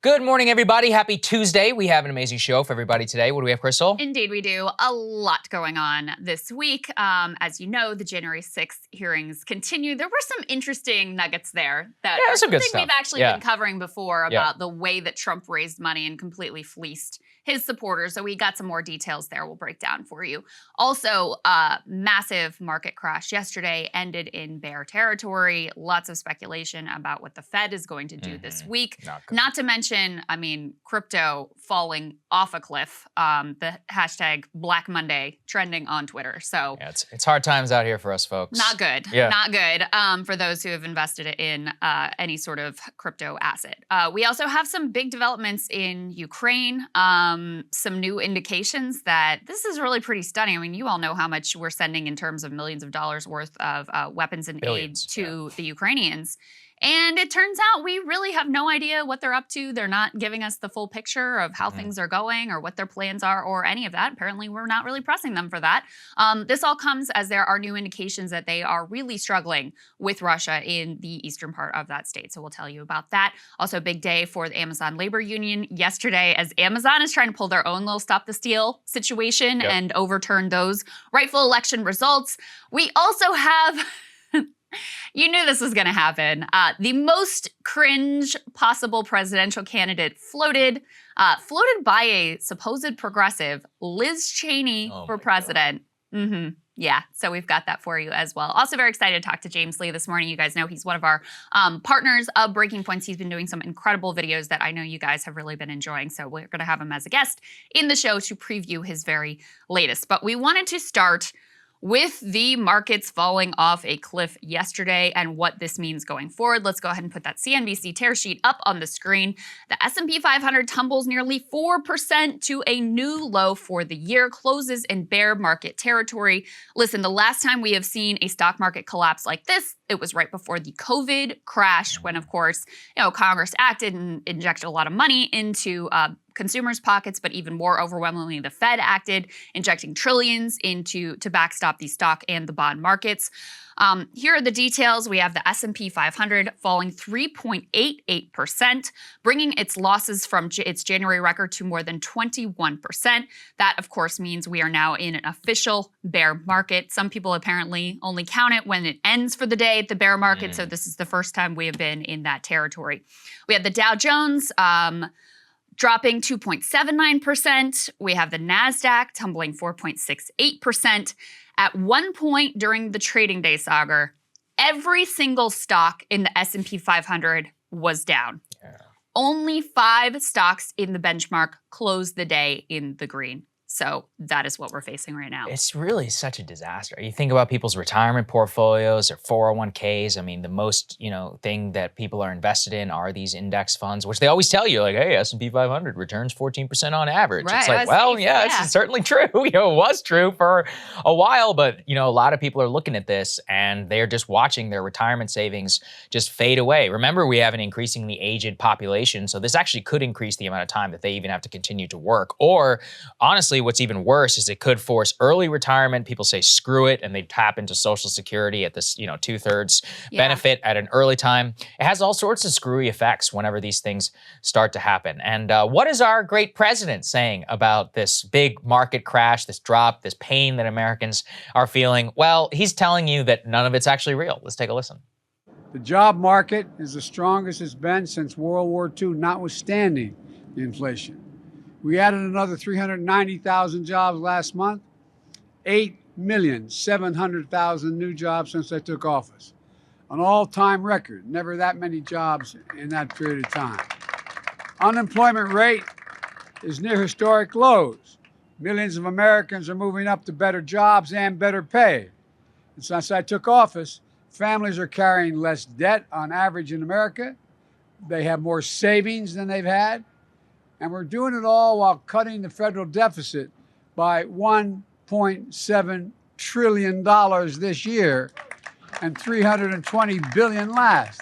Good morning, everybody. Happy Tuesday. We have an amazing show for everybody today. What do we have, Krystal? Indeed, we do. A lot going on this week. As you know, the January 6th hearings continue. There were some interesting nuggets there that are some good something stuff. we've actually been covering before about the way that Trump raised money and completely fleeced his supporters. So we got some more details there we'll break down for you. Also, massive market crash yesterday ended in bear territory. Lots of speculation about what the Fed is going to do this week. Not to mention, I mean, crypto falling off a cliff. The hashtag Black Monday trending on Twitter. So yeah, it's hard times out here for us folks. Not good. Yeah. Not good for those who have invested in any sort of crypto asset. We also have some big developments in Ukraine. Some new indications that this is really pretty stunning. I mean, you all know how much we're sending in terms of millions of dollars worth of weapons and aid to the Ukrainians. And it turns out we really have no idea what they're up to. They're not giving us the full picture of how things are going or what their plans are or any of that. Apparently, we're not really pressing them for that. This all comes as there are new indications that they are really struggling with Russia in the eastern part of that state. So we'll tell you about that. Also, a big day for the Amazon labor union yesterday as Amazon is trying to pull their own little stop the steal situation and overturn those rightful election results. We also have... You knew this was going to happen. The most cringe possible presidential candidate floated by a supposed progressive, Liz Cheney, for president. Yeah, so we've got that for you as well. Also very excited to talk to James Lee this morning. You guys know he's one of our partners of Breaking Points. He's been doing some incredible videos that I know you guys have really been enjoying. So we're going to have him as a guest in the show to preview his very latest. But we wanted to start with the markets falling off a cliff yesterday and what this means going forward. Let's go ahead and put that CNBC tear sheet up on the screen. The S&P 500 tumbles nearly 4% to a new low for the year, closes in bear market territory. Listen, the last time we have seen a stock market collapse like this, it was right before the COVID crash when, of course, Congress acted and injected a lot of money into consumers' pockets, but even more overwhelmingly, the Fed acted, injecting trillions to backstop the stock and the bond markets. Here are the details. We have the S&P 500 falling 3.88%, bringing its losses from its January record to more than 21%. That, of course, means we are now in an official bear market. Some people apparently only count it when it ends for the day at the bear market, so this is the first time we have been in that territory. We have the Dow Jones dropping 2.79%. We have the NASDAQ tumbling 4.68%. At one point during the trading day, Saagar, every single stock in the S&P 500 was down. Only 5 stocks in the benchmark closed the day in the green. So that is what we're facing right now. It's really such a disaster. You think about people's retirement portfolios or 401ks. I mean, the most, thing that people are invested in are these index funds, which they always tell you, like, hey, S&P 500 returns 14% on average. Right, it's like, well, this is certainly true. It was true for a while, but, a lot of people are looking at this and they're just watching their retirement savings just fade away. Remember, we have an increasingly aged population, so this actually could increase the amount of time that they even have to continue to work. Or, honestly, what's even worse is it could force early retirement. People say, screw it, and they tap into Social Security at this, 2/3 benefit at an early time. It has all sorts of screwy effects whenever these things start to happen. And what is our great president saying about this big market crash, this drop, this pain that Americans are feeling? Well, he's telling you that none of it's actually real. Let's take a listen. The job market is the strongest it's been since World War II, notwithstanding the inflation. We added another 390,000 jobs last month, 8,700,000 new jobs since I took office. An all-time record, never that many jobs in that period of time. Unemployment rate is near historic lows. Millions of Americans are moving up to better jobs and better pay. And since I took office, families are carrying less debt on average in America. They have more savings than they've had. And we're doing it all while cutting the federal deficit by $1.7 trillion this year and $320 billion last.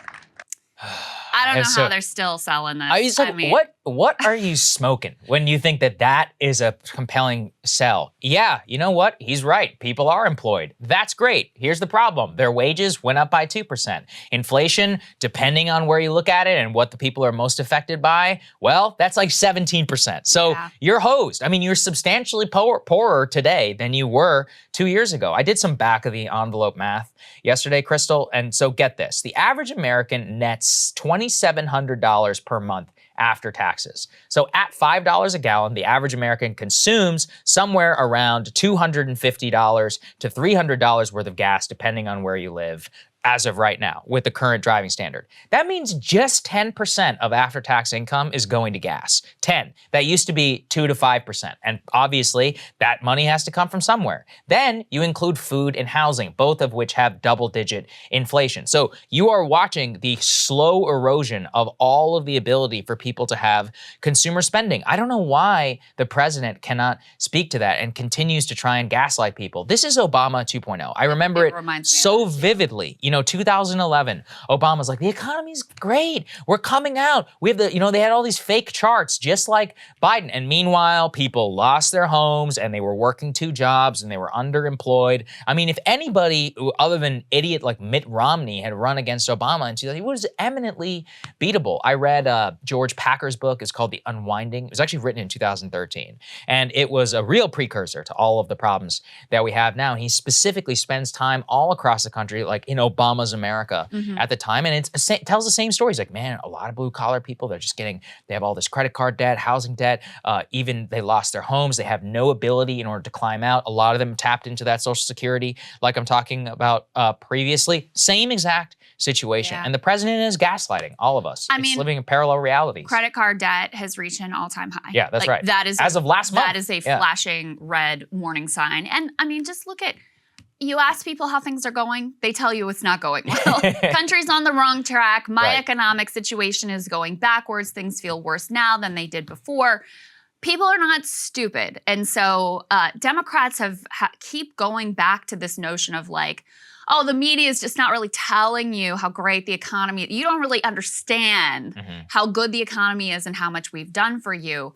I don't know how they're still selling this. What What are you smoking when you think that that is a compelling sell? Yeah, you know what? He's right. People are employed. That's great. Here's the problem. Their wages went up by 2%. Inflation, depending on where you look at it and what the people are most affected by, well, that's like 17%. So you're hosed. I mean, you're substantially poorer today than you were 2 years ago. I did some back of the envelope math yesterday, Krystal, and so get this. The average American nets $2,700 per month after taxes. So at $5 a gallon, the average American consumes somewhere around $250 to $300 worth of gas, depending on where you live, as of right now, with the current driving standard. That means just 10% of after-tax income is going to gas. 10. That used to be 2 to 5%. And obviously, that money has to come from somewhere. Then you include food and housing, both of which have double-digit inflation. So you are watching the slow erosion of all of the ability for people to have consumer spending. I don't know why the president cannot speak to that and continues to try and gaslight people. This is Obama 2.0. I remember it so vividly. 2011, Obama's like, the economy's great. We're coming out. We have they had all these fake charts, just like Biden. And meanwhile, people lost their homes and they were working 2 jobs and they were underemployed. I mean, if anybody other than idiot like Mitt Romney had run against Obama in 2000, he was eminently beatable. I read George Packer's book. It's called The Unwinding. It was actually written in 2013. And it was a real precursor to all of the problems that we have now. And he specifically spends time all across the country, like in Obama's America at the time. And it tells the same stories. Like, man, a lot of blue collar people, they have all this credit card debt, housing debt, even they lost their homes. They have no ability in order to climb out. A lot of them tapped into that Social Security, like I'm talking about previously. Same exact situation. And the president is gaslighting all of us. It's living in parallel realities. Credit card debt has reached an all-time high. Yeah, that's right. That is as of last month. That is a flashing red warning sign. And I mean, just look at, you ask people how things are going, they tell you it's not going well. Country's on the wrong track. My economic situation is going backwards. Things feel worse now than they did before. People are not stupid. And so Democrats keep going back to this notion of like, oh, the media is just not really telling you how great the economy is. You don't really understand how good the economy is and how much we've done for you.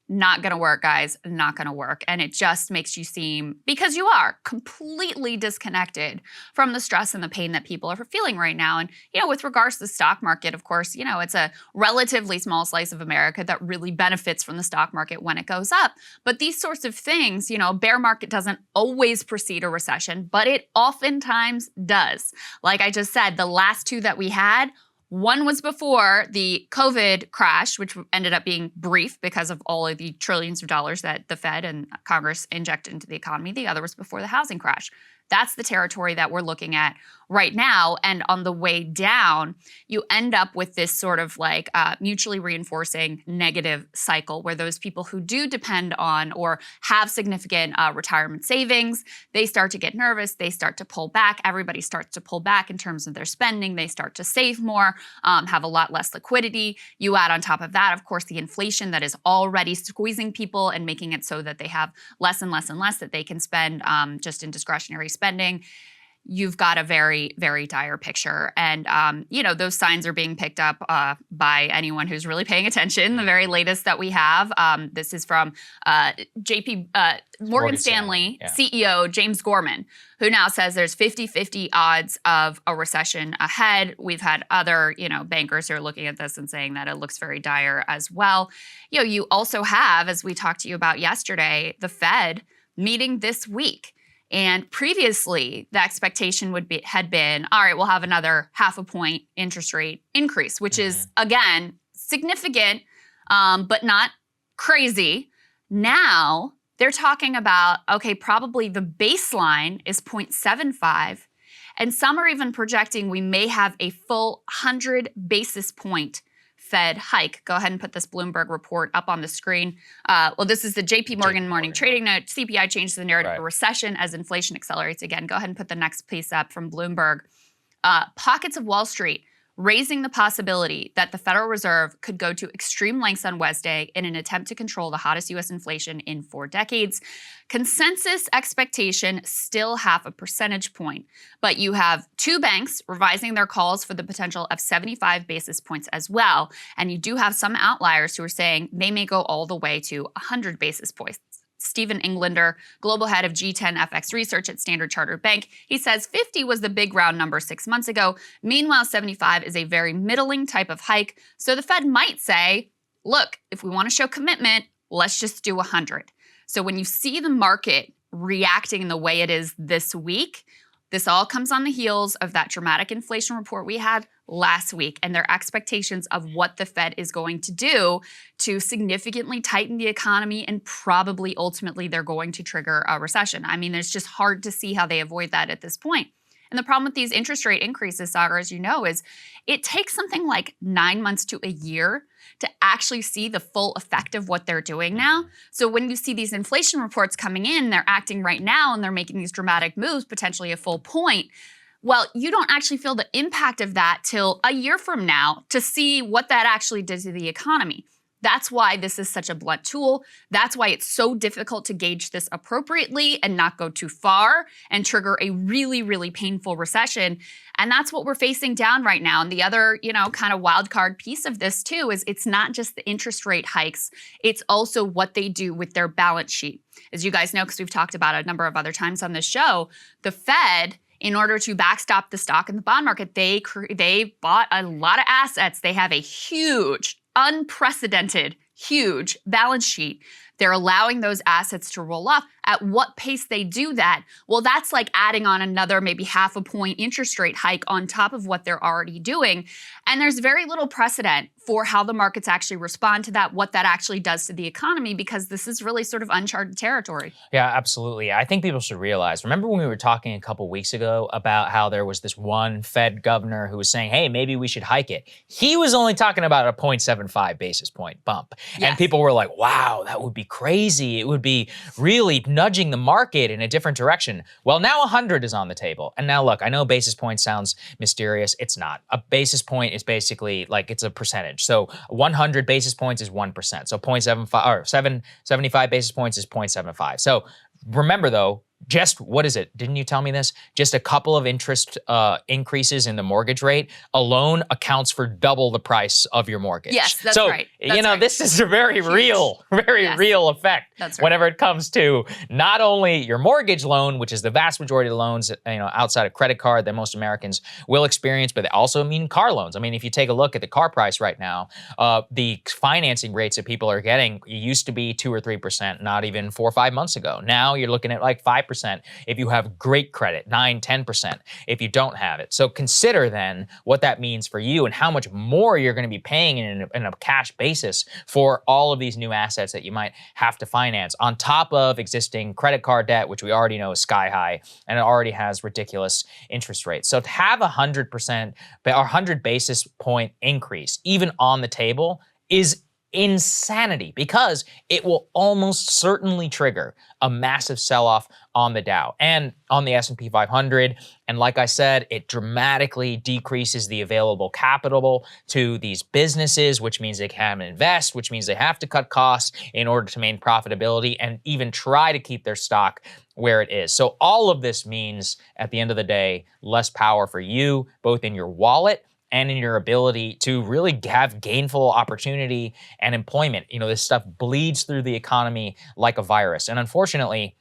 Not gonna work, guys, not gonna work. And it just makes you seem, because you are completely disconnected from the stress and the pain that people are feeling right now. And, with regards to the stock market, of course, it's a relatively small slice of America that really benefits from the stock market when it goes up. But these sorts of things, bear market doesn't always precede a recession, but it oftentimes does. Like I just said, the last 2 that we had, one was before the COVID crash, which ended up being brief because of all of the trillions of dollars that the Fed and Congress injected into the economy. The other was before the housing crash. That's the territory that we're looking at right now. And on the way down, you end up with this sort of like mutually reinforcing negative cycle where those people who do depend on or have significant retirement savings, they start to get nervous. They start to pull back. Everybody starts to pull back in terms of their spending. They start to save more, have a lot less liquidity. You add on top of that, of course, the inflation that is already squeezing people and making it so that they have less and less and less that they can spend just in discretionary spending. You've got a very, very dire picture. And, those signs are being picked up by anyone who's really paying attention. The very latest that we have, this is from Morgan Stanley CEO James Gorman, who now says there's 50-50 odds of a recession ahead. We've had other, bankers who are looking at this and saying that it looks very dire as well. You also have, as we talked to you about yesterday, the Fed meeting this week. And previously, the expectation had been, all right, we'll have another 0.5 point interest rate increase, which is, again, significant, but not crazy. Now, they're talking about, okay, probably the baseline is 0.75, and some are even projecting we may have a full 100 basis point Fed hike. Go ahead and put this Bloomberg report up on the screen. This is the JP Morgan morning trading note. CPI changes the narrative of recession as inflation accelerates again. Go ahead and put the next piece up from Bloomberg. Pockets of Wall Street raising the possibility that the Federal Reserve could go to extreme lengths on Wednesday in an attempt to control the hottest U.S. inflation in 4 decades. Consensus expectation still 0.5 percentage point, but you have 2 banks revising their calls for the potential of 75 basis points as well, and you do have some outliers who are saying they may go all the way to 100 basis points. Stephen Englander, global head of G10 FX research at Standard Chartered Bank, he says 50 was the big round number 6 months ago. Meanwhile, 75 is a very middling type of hike. So the Fed might say, look, if we want to show commitment, let's just do 100. So when you see the market reacting in the way it is this week, this all comes on the heels of that dramatic inflation report we had last week and their expectations of what the Fed is going to do to significantly tighten the economy, and probably ultimately they're going to trigger a recession. I mean, it's just hard to see how they avoid that at this point. And the problem with these interest rate increases, Saagar, as you know, is it takes something like 9 months to a year to actually see the full effect of what they're doing now. So when you see these inflation reports coming in, they're acting right now and they're making these dramatic moves, potentially a full point. Well, you don't actually feel the impact of that till a year from now to see what that actually did to the economy. That's why this is such a blunt tool. That's why it's so difficult to gauge this appropriately and not go too far and trigger a really, really painful recession. And that's what we're facing down right now. And the other, kind of wild card piece of this too is it's not just the interest rate hikes, it's also what they do with their balance sheet. As you guys know, because we've talked about it a number of other times on this show, the Fed, in order to backstop the stock and the bond market, they bought a lot of assets. They have a huge, unprecedented, huge balance sheet. They're allowing those assets to roll off. At what pace they do that? Well, that's like adding on another maybe 0.5 point interest rate hike on top of what they're already doing. And there's very little precedent for how the markets actually respond to that, what that actually does to the economy, because this is really sort of uncharted territory. Yeah, absolutely. I think people should realize, remember when we were talking a couple weeks ago about how there was this one Fed governor who was saying, hey, maybe we should hike it. He was only talking about a 0.75 basis point bump. Yes. And people were like, wow, that would be crazy. It would be really nudging the market in a different direction. Well, now 100 is on the table. And now look, I know basis point sounds mysterious. It's not. A basis point is basically like it's a percentage. So 100 basis points is 1%. So 0.75 or 75 basis points is 0.75. So remember though, just, what is it? Didn't you tell me this? Just a couple of interest increases in the mortgage rate alone accounts for double the price of your mortgage. Yes, that's so, right. That's right. This is a very real effect. That's right. Whenever it comes to not only your mortgage loan, which is the vast majority of the loans, outside of credit card that most Americans will experience, but they also mean car loans. I mean, if you take a look at the car price right now, the financing rates that people are getting used to be 2 or 3%, not even 4 or 5 months ago. Now you're looking at like 5%. If you have great credit, 9, 10% if you don't have it. So consider then what that means for you and how much more you're going to be paying in a cash basis for all of these new assets that you might have to finance on top of existing credit card debt, which we already know is sky high and it already has ridiculous interest rates. So to have 100% or 100 basis point increase even on the table is insanity, because it will almost certainly trigger a massive sell-off on the Dow and on the S&P 500. And like I said, it dramatically decreases the available capital to these businesses, which means they can't invest, which means they have to cut costs in order to maintain profitability and even try to keep their stock where it is. So all of this means, at the end of the day, less power for you, both in your wallet and in your ability to really have gainful opportunity and employment. This stuff bleeds through the economy like a virus. And unfortunately,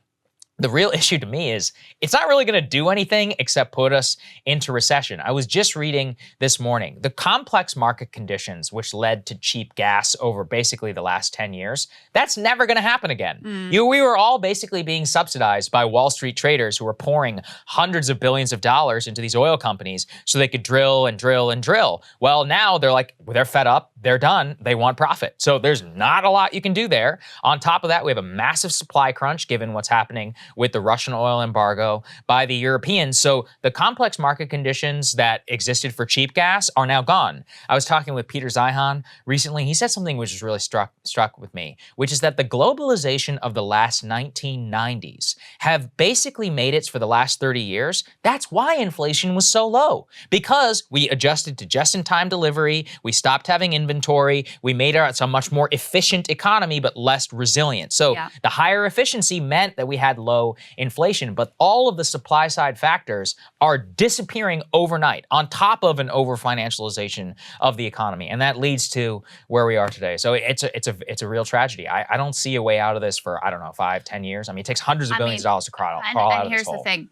the real issue to me is it's not really going to do anything except put us into recession. I was just reading this morning, the complex market conditions which led to cheap gas over basically the last 10 years, that's never going to happen again. We were all basically being subsidized by Wall Street traders who were pouring hundreds of billions of dollars into these oil companies so they could drill and drill and drill. Well, now they're fed up, they're done, they want profit. So there's not a lot you can do there. On top of that, we have a massive supply crunch given what's happening with the Russian oil embargo by the Europeans. So the complex market conditions that existed for cheap gas are now gone. I was talking with Peter Zeihan recently. He said something which was really struck with me, which is that the globalization of the last 1990s have basically made it for the last 30 years. That's why inflation was so low, because we adjusted to just-in-time delivery, we stopped having inventory, we made it a much more efficient economy, but less resilient. So the higher efficiency meant that we had low inflation, but all of the supply side factors are disappearing overnight on top of an over-financialization of the economy. And that leads to where we are today. So it's a real tragedy. I don't see a way out of this for, I don't know, 5-10 years. I mean, it takes hundreds of billions of dollars to crawl out of this hole. And here's the thing,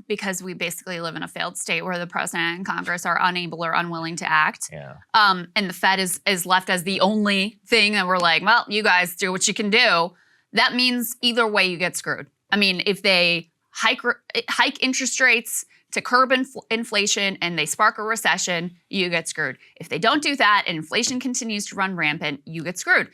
because we basically live in a failed state where the president and Congress are unable or unwilling to act. And the Fed is left as the only thing that we're like, well, you guys do what you can do. That means either way you get screwed. I mean, if they hike interest rates to curb inflation and they spark a recession, you get screwed. If they don't do that and inflation continues to run rampant, you get screwed.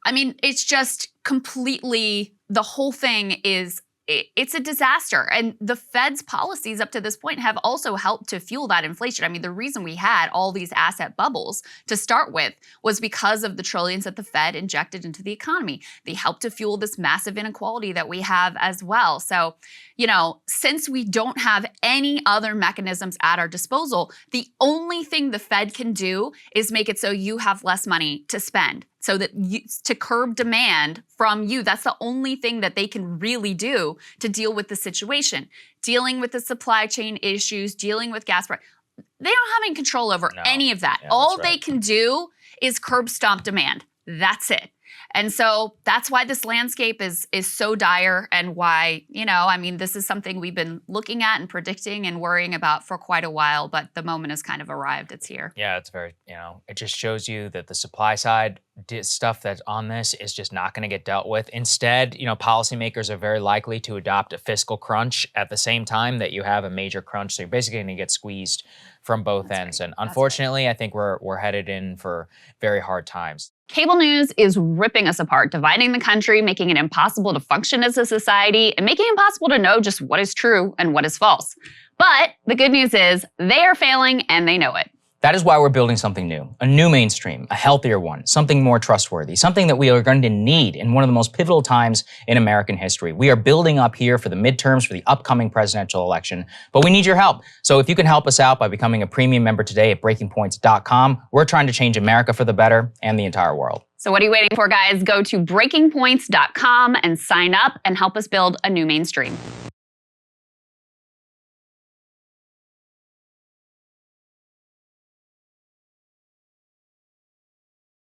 I mean, it's just completely, the whole thing is, it's a disaster. And the Fed's policies up to this point have also helped to fuel that inflation. I mean, the reason we had all these asset bubbles to start with was because of the trillions that the Fed injected into the economy. They helped to fuel this massive inequality that we have as well. So, you know, since we don't have any other mechanisms at our disposal, the only thing the Fed can do is make it so you have less money to spend. So that to curb demand from you, that's the only thing that they can really do to deal with the situation. Dealing with the supply chain issues, dealing with gas price. They don't have any control over any of that. All they can do is curb stomp demand. That's it. And so that's why this landscape is so dire, and why, you know, I mean, this is something we've been looking at and predicting and worrying about for quite a while, but the moment has kind of arrived. It's here. Yeah, it's very, you know, it just shows you that the supply side stuff that's on this is just not going to get dealt with. Instead, you know, policymakers are very likely to adopt a fiscal crunch at the same time that you have a major crunch. So you're basically going to get squeezed from both ends. And unfortunately, I think we're headed in for very hard times. Cable news is ripping us apart, dividing the country, making it impossible to function as a society, and making it impossible to know just what is true and what is false. But the good news is they are failing and they know it. That is why we're building something new, a new mainstream, a healthier one, something more trustworthy, something that we are going to need in one of the most pivotal times in American history. We are building up here for the midterms, for the upcoming presidential election, but we need your help. So if you can help us out by becoming a premium member today at breakingpoints.com, we're trying to change America for the better and the entire world. So what are you waiting for, guys? Go to breakingpoints.com and sign up and help us build a new mainstream.